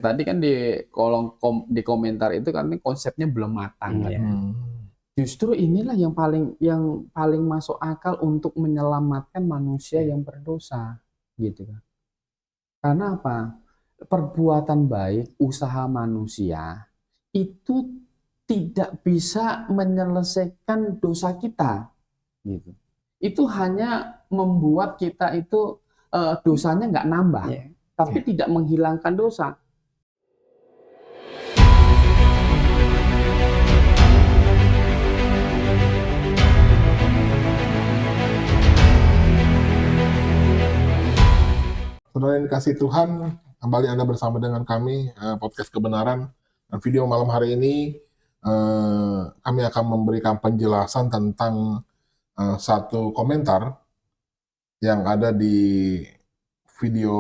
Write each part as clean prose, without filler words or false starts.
Tadi kan di kolom di komentar itu kan konsepnya belum matang kan. Justru inilah yang paling masuk akal untuk menyelamatkan manusia yang berdosa, gitu kan. Karena apa? Perbuatan baik, usaha manusia itu tidak bisa menyelesaikan dosa kita, gitu. Itu hanya membuat kita itu dosanya nggak nambah, tapi tidak menghilangkan dosa. Saudara yang dikasih Tuhan, kembali Anda bersama dengan kami, Podcast Kebenaran. Dan video malam hari ini, kami akan memberikan penjelasan tentang satu komentar yang ada di video,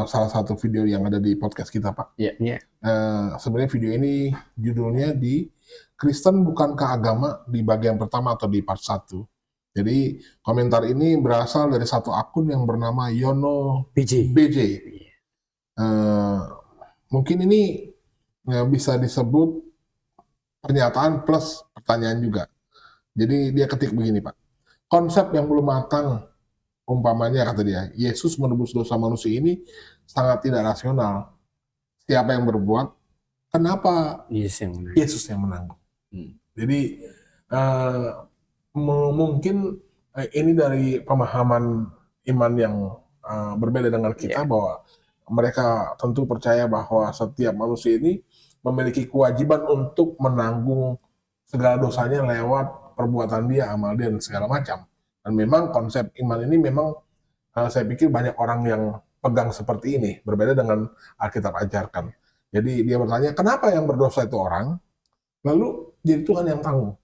salah satu video yang ada di podcast kita, Pak. Sebenarnya video ini judulnya di Kristen Bukankah Agama, di bagian pertama atau di part 1. Jadi komentar ini berasal dari satu akun yang bernama Yono BJ. Mungkin ini bisa disebut pernyataan plus pertanyaan juga. Jadi dia ketik begini, Pak. Konsep yang belum matang, umpamanya kata dia, Yesus menebus dosa manusia ini sangat tidak rasional. Siapa yang berbuat? Kenapa Yesus yang menanggung? Jadi mungkin ini dari pemahaman iman yang berbeda dengan kita, bahwa mereka tentu percaya bahwa setiap manusia ini memiliki kewajiban untuk menanggung segala dosanya lewat perbuatan dia, amal dia, dan segala macam. Dan memang konsep iman ini memang saya pikir banyak orang yang pegang seperti ini, berbeda dengan Alkitab ajarkan. Jadi dia bertanya, kenapa yang berdosa itu orang, lalu jadi Tuhan yang tanggung?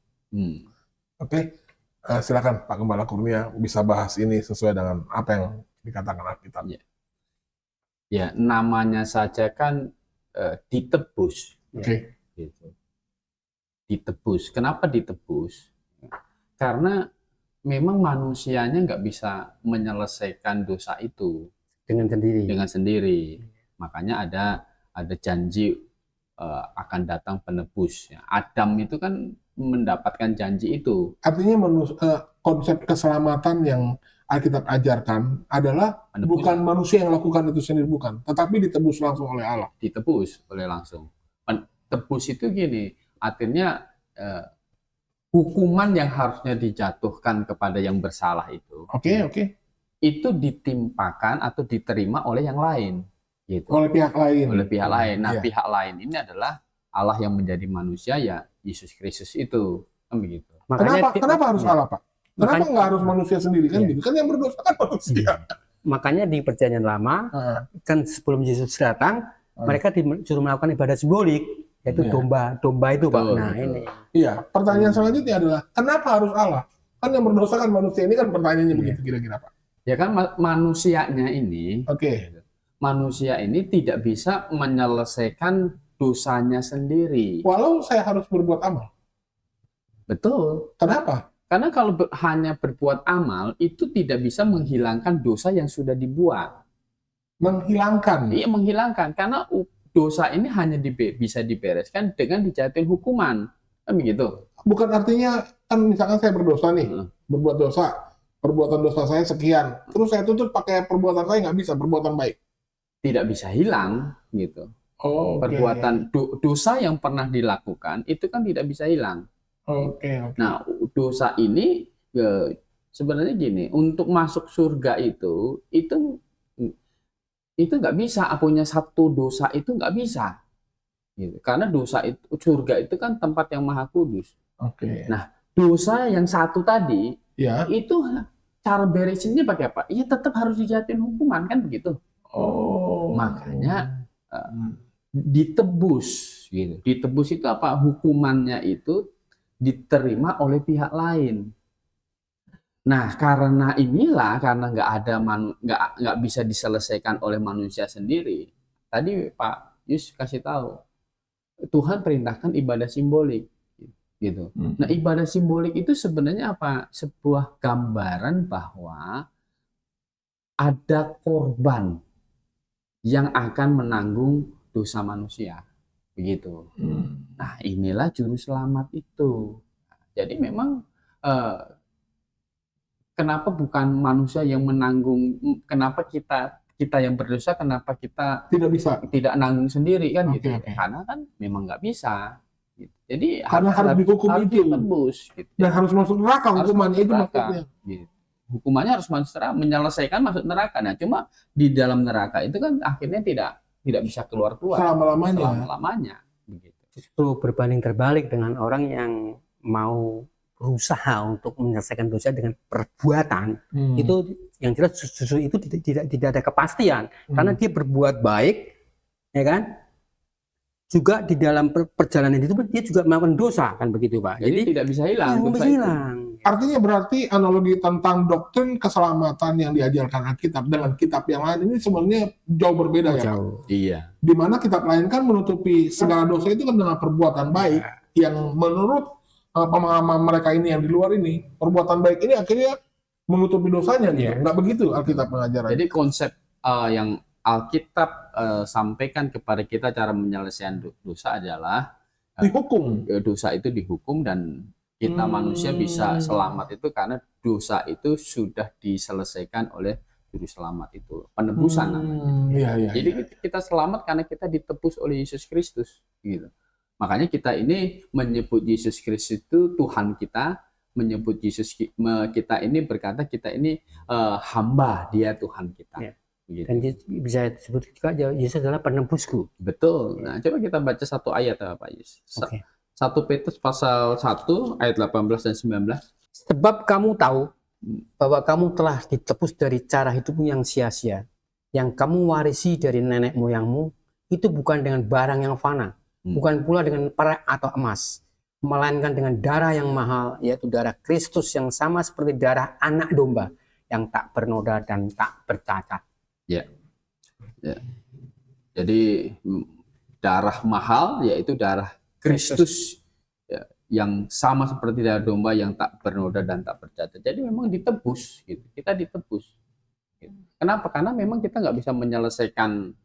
Oke. Silakan Pak Gembala Kurnia bisa bahas ini sesuai dengan apa yang dikatakan Alkitab. Ya, namanya saja kan ditebus. Gitu. Ditebus. Kenapa ditebus? Karena memang manusianya nggak bisa menyelesaikan dosa itu dengan sendiri. Makanya ada janji akan datang penebus. Adam itu kan mendapatkan janji itu. Artinya konsep keselamatan yang Alkitab ajarkan adalah bukan manusia yang lakukan itu sendiri, bukan, tetapi ditebus langsung oleh Allah. Ditebus oleh langsung. Tebus itu gini, artinya hukuman yang harusnya dijatuhkan kepada yang bersalah itu. Itu ditimpakan atau diterima oleh yang lain. Gitu. Oleh pihak lain. Nah, pihak lain ini adalah Allah yang menjadi manusia, ya Yesus Kristus itu, kan begitu. Kenapa harus Allah, Pak? Kenapa nggak harus manusia sendiri, kan gitu? Kan yang berdosa kan manusia. Makanya di Perjanjian Lama, kan sebelum Yesus datang, mereka disuruh melakukan ibadah simbolik, yaitu domba itu, Pak. Nah, ini. Iya, pertanyaan selanjutnya adalah, kenapa harus Allah? Kan yang berdosa kan manusia, ini kan pertanyaannya begitu kira-kira, Pak. Ya kan manusianya ini, manusia ini tidak bisa menyelesaikan dosanya sendiri. Walau saya harus berbuat amal. Betul. Kenapa? Karena kalau hanya berbuat amal, itu tidak bisa menghilangkan dosa yang sudah dibuat. Menghilangkan? Iya, menghilangkan. Karena dosa ini hanya bisa dibereskan dengan dijatuhin hukuman. Kan begitu. Bukan artinya, kan misalkan saya berdosa nih, berbuat dosa, perbuatan dosa saya sekian, terus saya tutup pakai perbuatan saya, nggak bisa, perbuatan baik. Tidak bisa hilang, gitu. Perbuatan dosa yang pernah dilakukan itu kan tidak bisa hilang. Nah, dosa ini sebenarnya gini, untuk masuk surga itu nggak bisa, punya satu dosa itu nggak bisa, gitu. Karena dosa itu, surga itu kan tempat yang maha kudus. Nah, dosa yang satu tadi itu cara beresinnya pakai apa? Ya tetap harus dijatuhin hukuman, kan begitu. Makanya ditebus, gitu. Ditebus itu apa? Hukumannya itu diterima oleh pihak lain. Nah, karena inilah, karena nggak bisa diselesaikan oleh manusia sendiri. Tadi Pak Yus kasih tahu, Tuhan perintahkan ibadah simbolik, gitu. Nah, ibadah simbolik itu sebenarnya apa? Sebuah gambaran bahwa ada korban yang akan menanggung dosa manusia. Begitu. Nah, inilah juru selamat itu. Jadi memang kenapa bukan manusia yang menanggung, kenapa kita yang berdosa, kenapa kita tidak nanggung sendiri kan gitu. Karena kan memang nggak bisa. Gitu. Jadi karena harus dihukum itu ditebus, gitu. Dan harus masuk neraka hukumannya itu maksudnya. Gitu. Hukumannya harus menyelesaikan masuk neraka. Nah, cuma di dalam neraka itu kan akhirnya tidak bisa keluar selama-lamanya. Begitu. Justru berbanding terbalik dengan orang yang mau berusaha untuk menyelesaikan dosa dengan perbuatan, itu yang jelas justru itu tidak ada kepastian, karena dia berbuat baik, ya kan? Juga di dalam perjalanan itu dia juga melakukan dosa, kan begitu, Pak. Jadi tidak bisa hilang. Artinya berarti analogi tentang doktrin keselamatan yang diajarkan Alkitab dengan kitab yang lain ini sebenarnya jauh berbeda ya, Pak? Iya. Di mana kitab lain kan menutupi segala dosa itu kan dengan perbuatan baik yang menurut pemahaman mereka ini yang di luar ini, perbuatan baik ini akhirnya menutupi dosanya gitu. Nggak begitu Alkitab mengajarkan. Jadi konsep yang Alkitab sampaikan kepada kita cara menyelesaikan dosa adalah dihukum. Dosa itu dihukum dan kita manusia bisa selamat itu karena dosa itu sudah diselesaikan oleh juru selamat itu. Penebusan namanya. Jadi kita selamat karena kita ditebus oleh Yesus Kristus gitu. Makanya kita ini menyebut Yesus Kristus itu Tuhan kita, menyebut Yesus kita ini berkata kita ini hamba, Dia Tuhan kita. Ya. Dan bisa disebut juga Yesus adalah penebusku. Betul. Nah, coba kita baca satu ayat Pak Yesus. 1 Petrus pasal 1 ayat 18 dan 19. Sebab kamu tahu bahwa kamu telah ditebus dari cara hidupmu yang sia-sia, yang kamu warisi dari nenek moyangmu, itu bukan dengan barang yang fana. Bukan pula dengan perak atau emas, melainkan dengan darah yang mahal, yaitu darah Kristus yang sama seperti darah anak domba yang tak bernoda dan tak bercacat. Ya. Jadi darah mahal yaitu darah Kristus ya, yang sama seperti darah domba yang tak bernoda dan tak bercacat. Jadi memang ditebus, gitu. Kita ditebus. Gitu. Kenapa? Karena memang kita nggak bisa menyelesaikan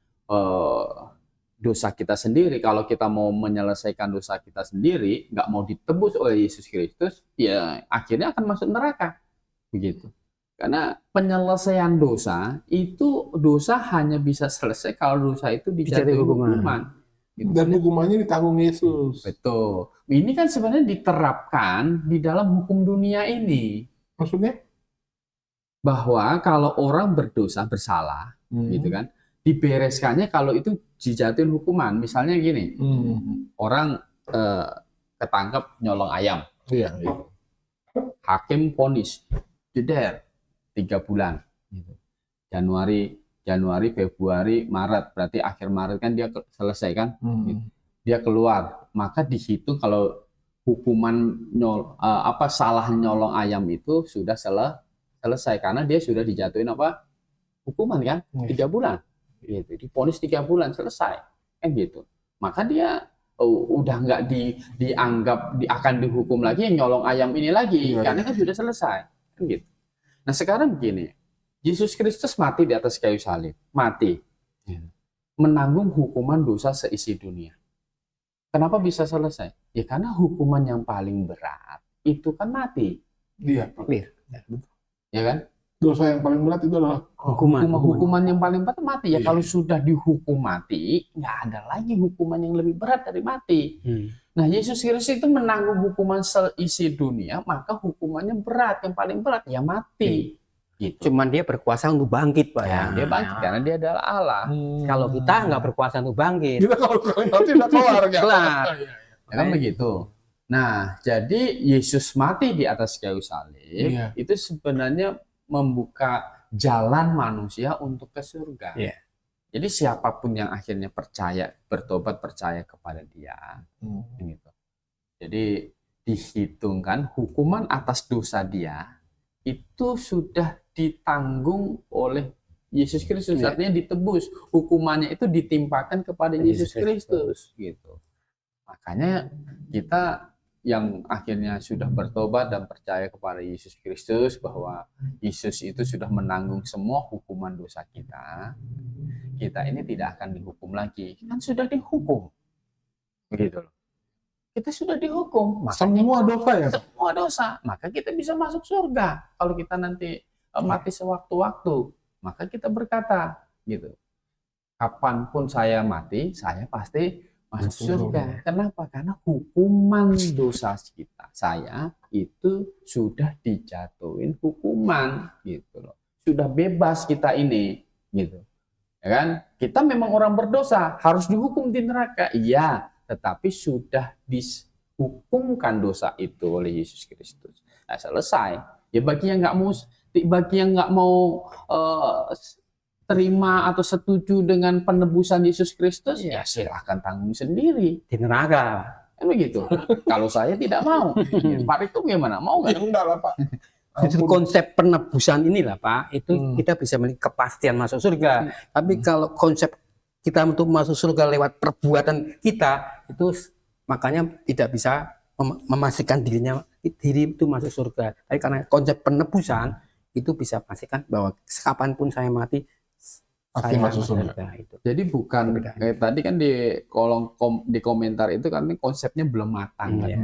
dosa kita sendiri. Kalau kita mau menyelesaikan dosa kita sendiri, nggak mau ditebus oleh Yesus Kristus, ya akhirnya akan masuk neraka. Begitu. Karena penyelesaian dosa, itu dosa hanya bisa selesai kalau dosa itu dijatuhi hukuman. Gitu. Dan hukumannya ditanggung Yesus. Betul. Ini kan sebenarnya diterapkan di dalam hukum dunia ini. Maksudnya? Bahwa kalau orang berdosa, bersalah, gitu kan, dibereskannya kalau itu dijatuhin hukuman. Misalnya gini, orang ketangkep nyolong ayam, hakim vonis jeder 3 bulan, Januari, Februari, Maret, berarti akhir Maret kan dia selesai kan, dia keluar, maka dihitung kalau hukuman salah nyolong ayam itu sudah selesai karena dia sudah dijatuhin hukuman kan 3 bulan. Gitu, divonis 3 bulan selesai kan gitu, maka dia udah nggak dianggap akan dihukum lagi yang nyolong ayam ini lagi karena kan sudah selesai kan gitu. Nah sekarang begini, Yesus Kristus mati di atas kayu salib, mati menanggung hukuman dosa seisi dunia. Kenapa bisa selesai? Ya karena hukuman yang paling berat itu kan mati. Iya, ya kan? Dosa yang paling berat itu adalah hukuman yang paling berat mati. Ya kalau sudah dihukum mati, nggak ada lagi hukuman yang lebih berat dari mati. Nah Yesus Kristus itu menanggung hukuman seisi dunia, maka hukumannya berat, yang paling berat ya mati. Gitu. Cuman dia berkuasa untuk bangkit, Pak. Ya, dia bangkit karena dia adalah Allah. Kalau kita nggak berkuasa untuk bangkit, kita kalau nanti udah kelar. Ya kan begitu. Nah, jadi Yesus mati di atas kayu salib itu sebenarnya membuka jalan manusia untuk ke surga. Jadi siapapun yang akhirnya percaya, bertobat percaya kepada Dia, gitu. Jadi dihitungkan hukuman atas dosa dia itu sudah ditanggung oleh Yesus Kristus, artinya ditebus, hukumannya itu ditimpakan kepada Yesus Kristus, gitu. Makanya kita yang akhirnya sudah bertobat dan percaya kepada Yesus Kristus bahwa Yesus itu sudah menanggung semua hukuman dosa kita, kita ini tidak akan dihukum lagi. Kan sudah dihukum. Begitu loh. Kita sudah dihukum. Semua dosa ya, Pak? Semua dosa. Maka kita bisa masuk surga. Kalau kita nanti mati sewaktu-waktu, maka kita berkata gitu. Kapanpun saya mati, saya pasti masuk surga. Kenapa? Karena hukuman dosa kita, saya itu sudah dijatuhin hukuman gitu loh. Sudah bebas kita ini gitu. Ya kan? Kita memang orang berdosa, harus dihukum di neraka. Iya, tetapi sudah dihukumkan dosa itu oleh Yesus Kristus. Nah, selesai. Ya bagi yang nggak mau terima atau setuju dengan penebusan Yesus Kristus, ya silahkan tanggung sendiri Di neraka. kan begitu. Kalau saya tidak mau, Pak itu gimana? Mau Ya nggak? enggak lah, Pak. Justru Ampun. konsep penebusan inilah Pak, itu kita bisa memiliki kepastian masuk surga. Tapi kalau konsep kita untuk masuk surga lewat perbuatan kita, itu makanya tidak bisa memastikan diri itu masuk surga. Tapi karena konsep penebusan itu bisa pastikan bahwa kapanpun saya mati, Pasti saya masuk surga. Itu. Jadi bukan kayak tadi kan di kolom di komentar itu kan konsepnya belum matang. Iya.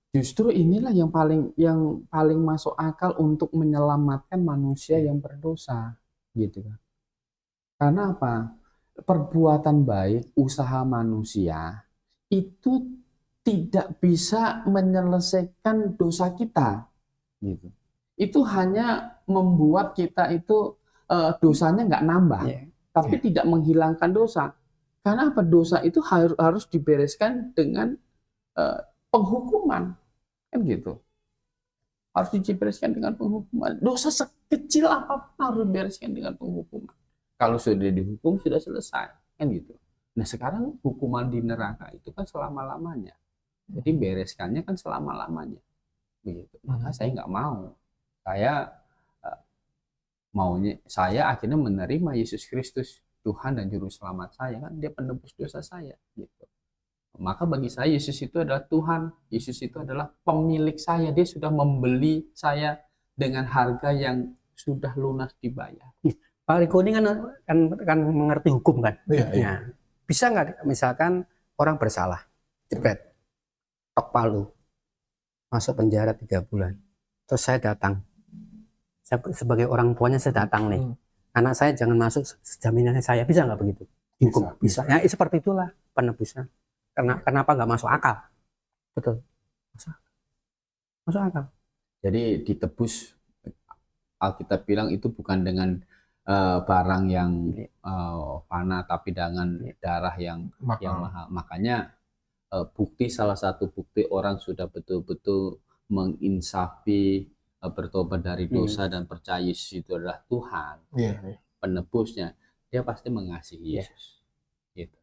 Justru inilah yang paling masuk akal untuk menyelamatkan manusia yang berdosa, gitu kan. Karena apa? Perbuatan baik, usaha manusia itu tidak bisa menyelesaikan dosa kita, gitu. Itu hanya membuat kita itu dosanya nggak nambah, tapi tidak menghilangkan dosa. Karena apa? Dosa itu harus dibereskan dengan penghukuman, kan gitu. Harus dibereskan dengan penghukuman. Dosa sekecil apapun harus dibereskan dengan penghukuman. Kalau sudah dihukum sudah selesai, kan gitu. Nah sekarang hukuman di neraka itu kan selama-lamanya. Jadi bereskannya kan selama-lamanya, begitu. Maka saya nggak mau. Saya akhirnya menerima Yesus Kristus Tuhan dan Juru Selamat saya, kan Dia penebus dosa saya, gitu. Maka bagi saya Yesus itu adalah Tuhan, Yesus itu adalah pemilik saya, Dia sudah membeli saya dengan harga yang sudah lunas dibayar. Pak Riko ini kan mengerti hukum kan? Iya. Nah, bisa nggak misalkan orang bersalah, jebret, tok palu, masuk penjara 3 bulan, terus saya datang, saya sebagai orang tuanya saya datang nih, anak saya jangan masuk jaminannya saya, bisa nggak begitu? Hukum bisa. Ya seperti itulah penebusan. Kenapa nggak masuk akal? Betul. Masuk akal. Jadi ditebus, Alkitab bilang itu bukan dengan barang yang fana, tapi dengan darah yang mahal. Makanya salah satu bukti orang sudah betul-betul menginsafi, bertobat dari dosa dan percaya Yesus itu adalah Tuhan, penebusnya, dia pasti mengasihi Yesus. Gitu.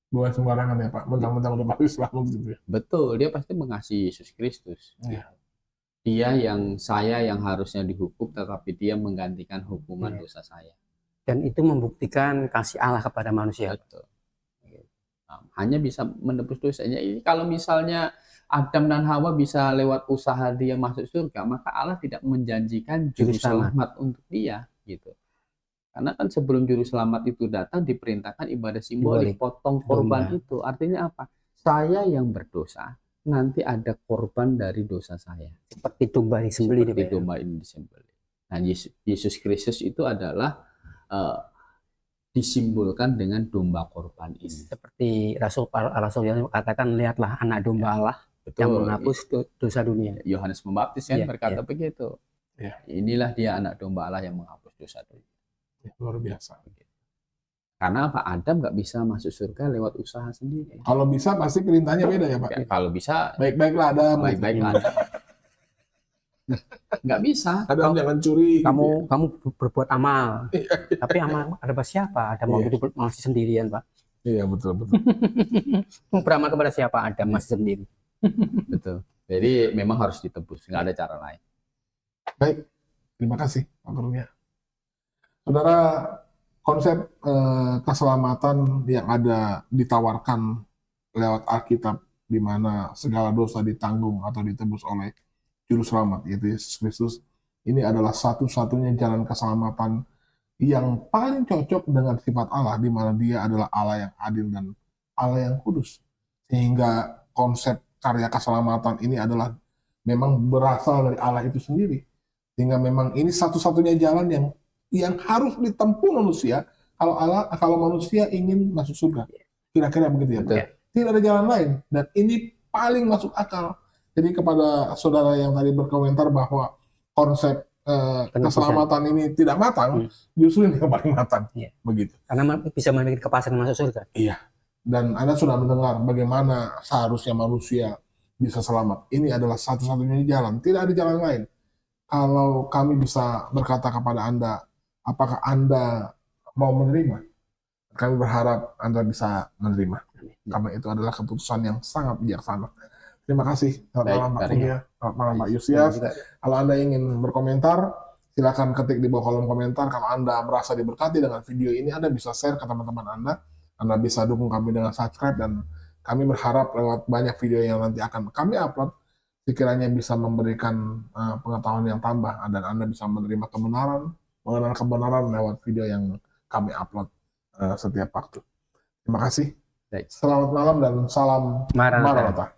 Bukan sembarangan ya Pak, mentang-mentang udah masuk Islam gitu ya. Betul, dia pasti mengasihi Yesus Kristus. Dia saya yang harusnya dihukum, tetapi dia menggantikan hukuman dosa saya. Dan itu membuktikan kasih Allah kepada manusia. Betul. Hanya bisa menebus dosanya. Ini kalau misalnya Adam dan Hawa bisa lewat usaha dia masuk surga, maka Allah tidak menjanjikan juru selamat untuk dia, gitu. Karena kan sebelum juru selamat itu datang diperintahkan ibadah simbolik, potong korban itu. Artinya apa? Saya yang berdosa, nanti ada korban dari dosa saya. Seperti domba disembelih. Seperti domba ini disembelih. Nah, Yesus Kristus itu adalah disimbolkan dengan domba korban ini. Seperti Rasul yang katakan, lihatlah anak domba Allah yang menghapus dosa dunia. Yohanes Pembaptis kan berkata begitu. Inilah dia anak domba Allah yang menghapus dosa dunia. Luar biasa. Karena apa? Adam nggak bisa masuk surga lewat usaha sendiri. Kalau bisa pasti perintahnya beda ya Pak? Ya, kalau bisa baik-baiklah Adam. Baik-baiklah Adam. Nggak bisa. Adam jangan curi. Kamu berbuat amal. Tapi amal ada siapa? Adam mau hidup masih sendirian Pak. Iya betul. Beramal kepada siapa? Adam masih sendiri. Betul. Jadi memang harus ditebus. Nggak ada cara lain. Baik. Terima kasih Pak Kurnia. Saudara, konsep keselamatan yang ada ditawarkan lewat Alkitab di mana segala dosa ditanggung atau ditebus oleh Juru Selamat, yaitu Yesus Kristus. Ini adalah satu-satunya jalan keselamatan yang paling cocok dengan sifat Allah, di mana Dia adalah Allah yang adil dan Allah yang kudus. Sehingga konsep karya keselamatan ini adalah memang berasal dari Allah itu sendiri. Sehingga memang ini satu-satunya jalan yang harus ditempuh manusia kalau manusia ingin masuk surga. Kira-kira begitu ya, Pak. Tidak ada jalan lain, dan ini paling masuk akal. Jadi kepada saudara yang tadi berkomentar bahwa konsep keselamatan ini tidak matang, justru ini yang paling matang. Begitu. Karena bisa memiliki kepastian masuk surga. Iya. Dan Anda sudah mendengar bagaimana seharusnya manusia bisa selamat. Ini adalah satu-satunya jalan. Tidak ada jalan lain. Kalau kami bisa berkata kepada Anda, apakah Anda mau menerima? Kami berharap Anda bisa menerima. Karena itu adalah keputusan yang sangat bijaksana. Terima kasih. Selamat malam Pak Kurnia. Selamat malam Pak Yusias. Kalau Anda ingin berkomentar, silakan ketik di bawah kolom komentar. Kalau Anda merasa diberkati dengan video ini, Anda bisa share ke teman-teman Anda. Anda bisa dukung kami dengan subscribe, dan kami berharap lewat banyak video yang nanti akan kami upload, sekiranya bisa memberikan pengetahuan yang tambah, dan Anda bisa menerima kebenaran, mengenal kebenaran lewat video yang kami upload setiap waktu. Terima kasih. Selamat malam dan salam Maranatha.